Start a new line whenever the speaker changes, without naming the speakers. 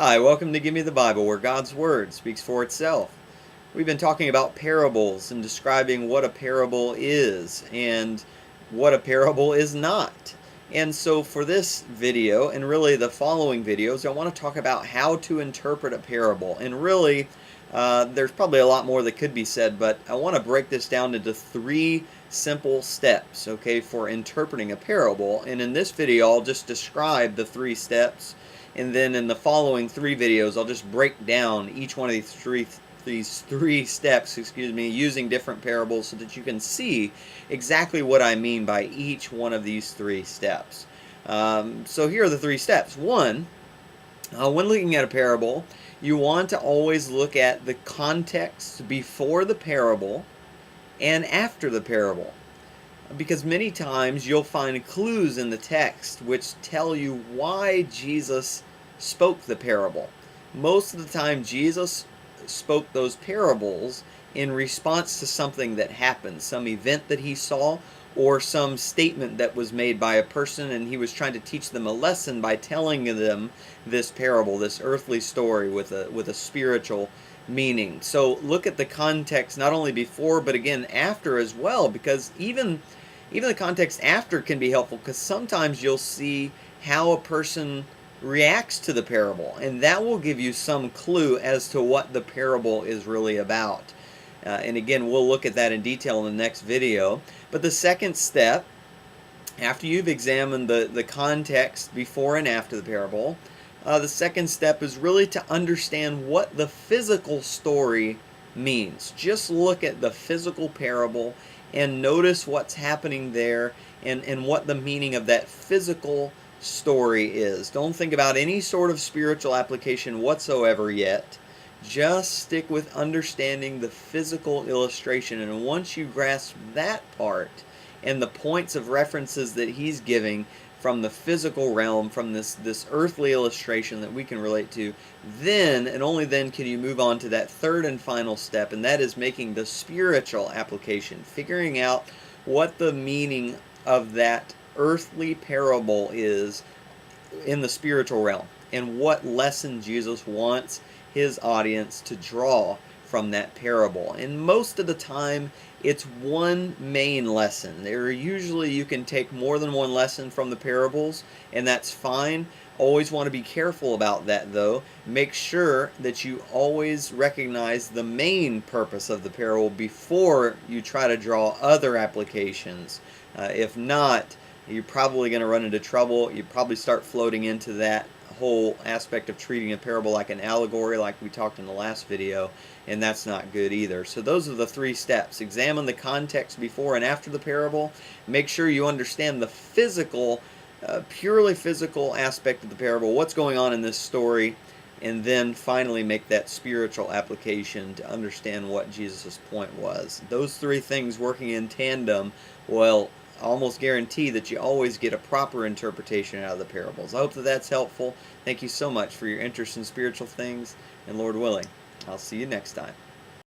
Hi, welcome to Give Me the Bible, where God's Word speaks for itself. We've been talking about parables and describing what a parable is and what a parable is not. And so for this video, and really the following videos, I want to talk about how to interpret a parable. And really, there's probably a lot more that could be said, but I want to break this down into three simple steps, okay, for interpreting a parable. And in this video, I'll just describe the three steps. And then in the following three videos, I'll just break down each one of these three steps, using different parables so that you can see exactly what I mean by each one of these three steps. So here are the three steps. One, when looking at a parable, you want to always look at the context before the parable and after the parable, because many times you'll find clues in the text which tell you why Jesus spoke the parable. Most of the time Jesus spoke those parables in response to something that happened, some event that he saw, or some statement that was made by a person, and he was trying to teach them a lesson by telling them this parable, this earthly story with a spiritual meaning. So look at the context not only before but again after as well, because even the context after can be helpful, because sometimes you'll see how a person reacts to the parable, and that will give you some clue as to what the parable is really about. And again, we'll look at that in detail in the next video. But the second step, after you've examined the context before and after the parable, the second step is really to understand what the physical story means. Just look at the physical parable and notice what's happening there and what the meaning of that physical story is. Don't think about any sort of spiritual application whatsoever yet. Just stick with understanding the physical illustration, and once you grasp that part and the points of references that he's giving from the physical realm, from this earthly illustration that we can relate to, then and only then can you move on to that third and final step, and that is making the spiritual application, figuring out what the meaning of that earthly parable is in the spiritual realm, and what lesson Jesus wants his audience to draw from that parable. And most of the time it's one main lesson. Usually you can take more than one lesson from the parables, and that's fine. Always want to be careful about that though. Make sure that you always recognize the main purpose of the parable before you try to draw other applications. If not, you're probably going to run into trouble. You probably start floating into that whole aspect of treating a parable like an allegory, like we talked in the last video, and that's not good either. So those are the three steps. Examine the context before and after the parable. Make sure you understand the physical, purely physical aspect of the parable, what's going on in this story, and then finally make that spiritual application to understand what Jesus' point was. Those three things working in tandem will almost guarantee that you always get a proper interpretation out of the parables. I hope that that's helpful. Thank you so much for your interest in spiritual things, and Lord willing, I'll see you next time.